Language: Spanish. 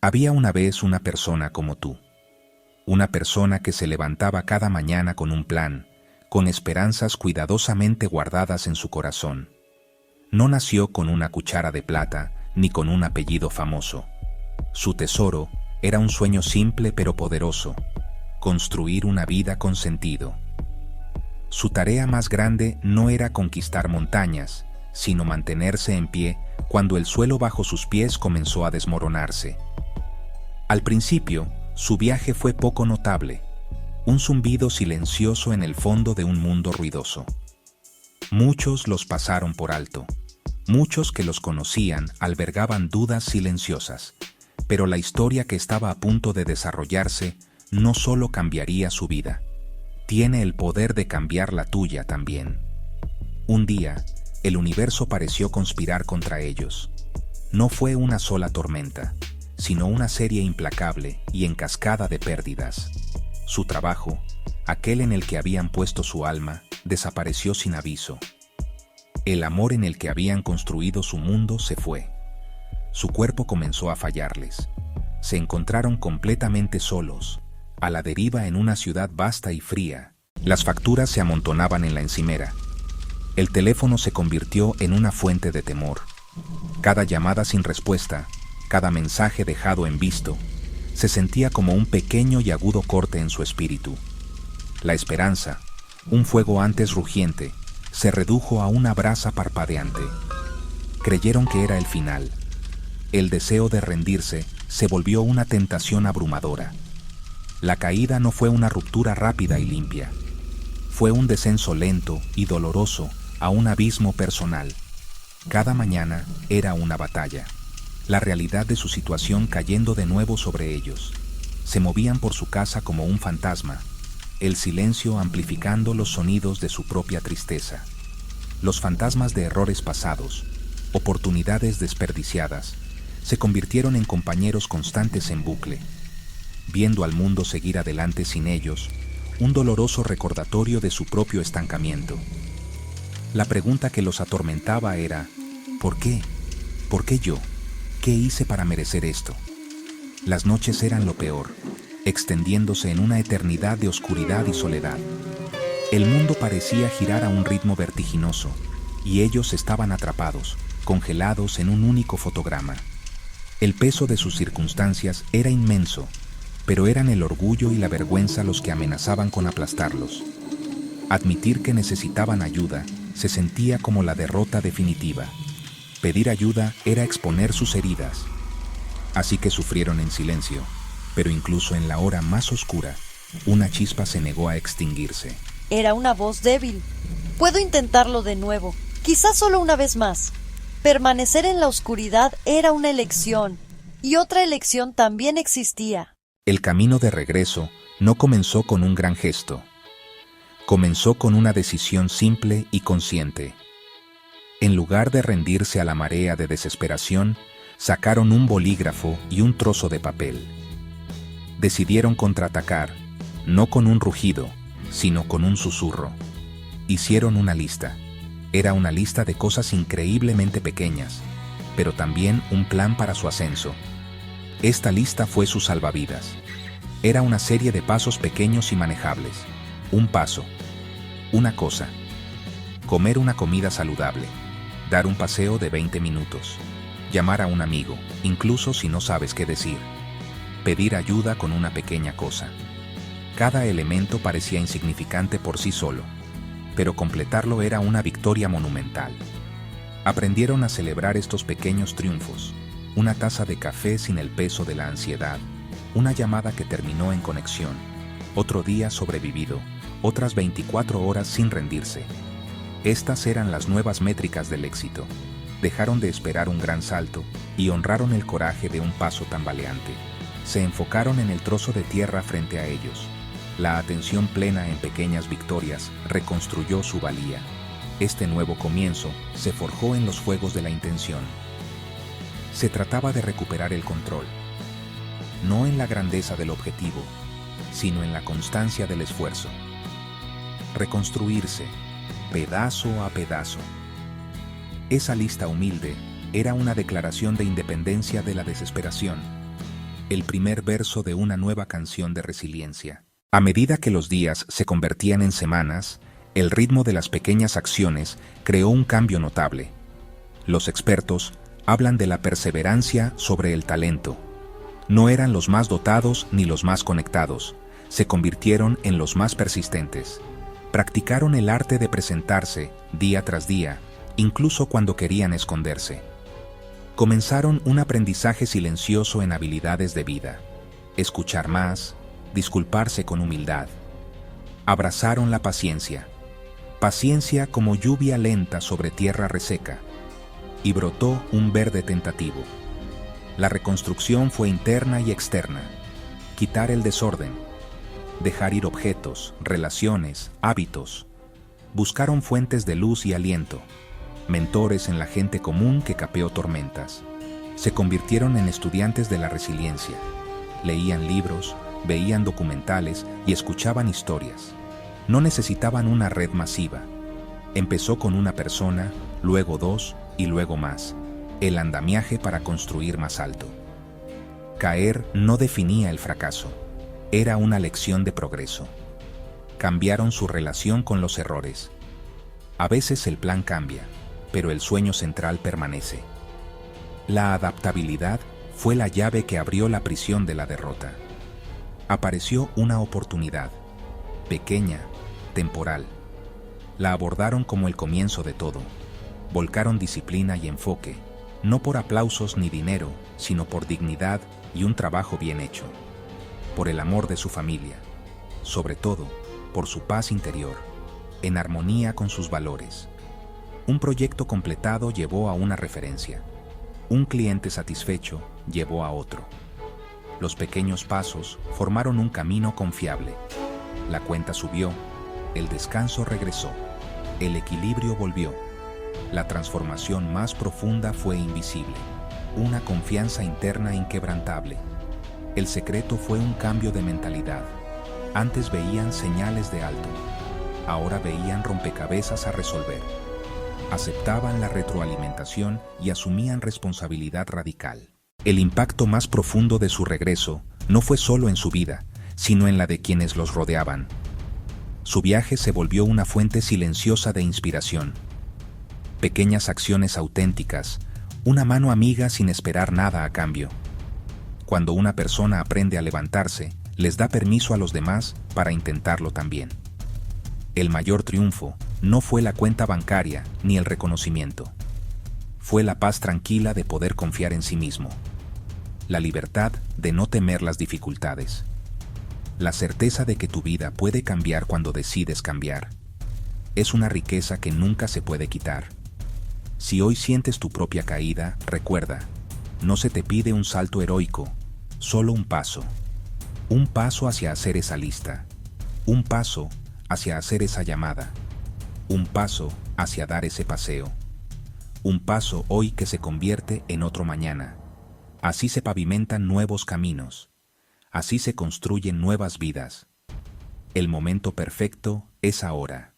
Había una vez una persona como tú, una persona que se levantaba cada mañana con un plan, con esperanzas cuidadosamente guardadas en su corazón. No nació con una cuchara de plata ni con un apellido famoso. Su tesoro era un sueño simple pero poderoso: construir una vida con sentido. Su tarea más grande no era conquistar montañas, sino mantenerse en pie cuando el suelo bajo sus pies comenzó a desmoronarse. Al principio, su viaje fue poco notable, un zumbido silencioso en el fondo de un mundo ruidoso. Muchos los pasaron por alto. Muchos que los conocían albergaban dudas silenciosas, pero la historia que estaba a punto de desarrollarse no solo cambiaría su vida, tiene el poder de cambiar la tuya también. Un día, el universo pareció conspirar contra ellos. No fue una sola tormenta, sino una serie implacable y en cascada de pérdidas. Su trabajo, aquel en el que habían puesto su alma, desapareció sin aviso. El amor en el que habían construido su mundo se fue. Su cuerpo comenzó a fallarles. Se encontraron completamente solos, a la deriva en una ciudad vasta y fría. Las facturas se amontonaban en la encimera. El teléfono se convirtió en una fuente de temor. Cada llamada sin respuesta, cada mensaje dejado en visto, se sentía como un pequeño y agudo corte en su espíritu. La esperanza, un fuego antes rugiente, se redujo a una brasa parpadeante. Creyeron que era el final. El deseo de rendirse se volvió una tentación abrumadora. La caída no fue una ruptura rápida y limpia. Fue un descenso lento y doloroso a un abismo personal. Cada mañana era una batalla. La realidad de su situación cayendo de nuevo sobre ellos. Se movían por su casa como un fantasma, el silencio amplificando los sonidos de su propia tristeza. Los fantasmas de errores pasados, oportunidades desperdiciadas, se convirtieron en compañeros constantes en bucle. Viendo al mundo seguir adelante sin ellos, un doloroso recordatorio de su propio estancamiento. La pregunta que los atormentaba era: ¿por qué? ¿Por qué yo? ¿Qué hice para merecer esto? Las noches eran lo peor, extendiéndose en una eternidad de oscuridad y soledad. El mundo parecía girar a un ritmo vertiginoso, y ellos estaban atrapados, congelados en un único fotograma. El peso de sus circunstancias era inmenso, pero eran el orgullo y la vergüenza los que amenazaban con aplastarlos. Admitir que necesitaban ayuda se sentía como la derrota definitiva. Pedir ayuda era exponer sus heridas. Así que sufrieron en silencio, pero incluso en la hora más oscura, una chispa se negó a extinguirse. Era una voz débil. Puedo intentarlo de nuevo, quizás solo una vez más. Permanecer en la oscuridad era una elección, y otra elección también existía. El camino de regreso no comenzó con un gran gesto. Comenzó con una decisión simple y consciente. En lugar de rendirse a la marea de desesperación, sacaron un bolígrafo y un trozo de papel. Decidieron contraatacar, no con un rugido, sino con un susurro. Hicieron una lista. Era una lista de cosas increíblemente pequeñas, pero también un plan para su ascenso. Esta lista fue su salvavidas. Era una serie de pasos pequeños y manejables. Un paso, una cosa: comer una comida saludable, dar un paseo de 20 minutos, llamar a un amigo, incluso si no sabes qué decir, pedir ayuda con una pequeña cosa. Cada elemento parecía insignificante por sí solo, pero completarlo era una victoria monumental. Aprendieron a celebrar estos pequeños triunfos: una taza de café sin el peso de la ansiedad, una llamada que terminó en conexión, otro día sobrevivido, otras 24 horas sin rendirse. Estas eran las nuevas métricas del éxito. Dejaron de esperar un gran salto y honraron el coraje de un paso tambaleante. Se enfocaron en el trozo de tierra frente a ellos. La atención plena en pequeñas victorias reconstruyó su valía. Este nuevo comienzo se forjó en los fuegos de la intención. Se trataba de recuperar el control, no en la grandeza del objetivo, sino en la constancia del esfuerzo. Reconstruirse, pedazo a pedazo. Esa lista humilde era una declaración de independencia de la desesperación. el primer verso de una nueva canción de resiliencia. A medida que los días se convertían en semanas, el ritmo de las pequeñas acciones creó un cambio notable. Los expertos hablan de la perseverancia sobre el talento. No eran los más dotados ni los más conectados, se convirtieron en los más persistentes. Practicaron el arte de presentarse día tras día, incluso cuando querían esconderse. Comenzaron un aprendizaje silencioso en habilidades de vida. Escuchar más, disculparse con humildad. Abrazaron la paciencia. Paciencia como lluvia lenta sobre tierra reseca. Y brotó un verde tentativo. La reconstrucción fue interna y externa. Quitar el desorden. Dejar ir objetos, relaciones, hábitos. Buscaron fuentes de luz y aliento. Mentores en la gente común que capeó tormentas. Se convirtieron en estudiantes de la resiliencia. Leían libros, veían documentales y escuchaban historias. No necesitaban una red masiva. Empezó con una persona, luego dos y luego más. El andamiaje para construir más alto. Caer no definía el fracaso. Era una lección de progreso. Cambiaron su relación con los errores. A veces el plan cambia, pero el sueño central permanece. La adaptabilidad fue la llave que abrió la prisión de la derrota. Apareció una oportunidad, pequeña, temporal. La abordaron como el comienzo de todo. Volcaron disciplina y enfoque, no por aplausos ni dinero, sino por dignidad y un trabajo bien hecho. Por el amor de su familia, sobre todo, por su paz interior, en armonía con sus valores. Un proyecto completado llevó a una referencia. Un cliente satisfecho llevó a otro. Los pequeños pasos formaron un camino confiable. La cuenta subió, el descanso regresó, el equilibrio volvió. La transformación más profunda fue invisible, una confianza interna inquebrantable. El secreto fue un cambio de mentalidad. Antes veían señales de alto, ahora veían rompecabezas a resolver. Aceptaban la retroalimentación y asumían responsabilidad radical. El impacto más profundo de su regreso no fue solo en su vida, sino en la de quienes los rodeaban. Su viaje se volvió una fuente silenciosa de inspiración. Pequeñas acciones auténticas, una mano amiga sin esperar nada a cambio. Cuando una persona aprende a levantarse, les da permiso a los demás para intentarlo también. El mayor triunfo no fue la cuenta bancaria ni el reconocimiento. Fue la paz tranquila de poder confiar en sí mismo. La libertad de no temer las dificultades. La certeza de que tu vida puede cambiar cuando decides cambiar. Es una riqueza que nunca se puede quitar. Si hoy sientes tu propia caída, recuerda, no se te pide un salto heroico, solo un paso. Un paso hacia hacer esa lista. Un paso hacia hacer esa llamada. Un paso hacia dar ese paseo. Un paso hoy que se convierte en otro mañana. Así se pavimentan nuevos caminos. Así se construyen nuevas vidas. El momento perfecto es ahora.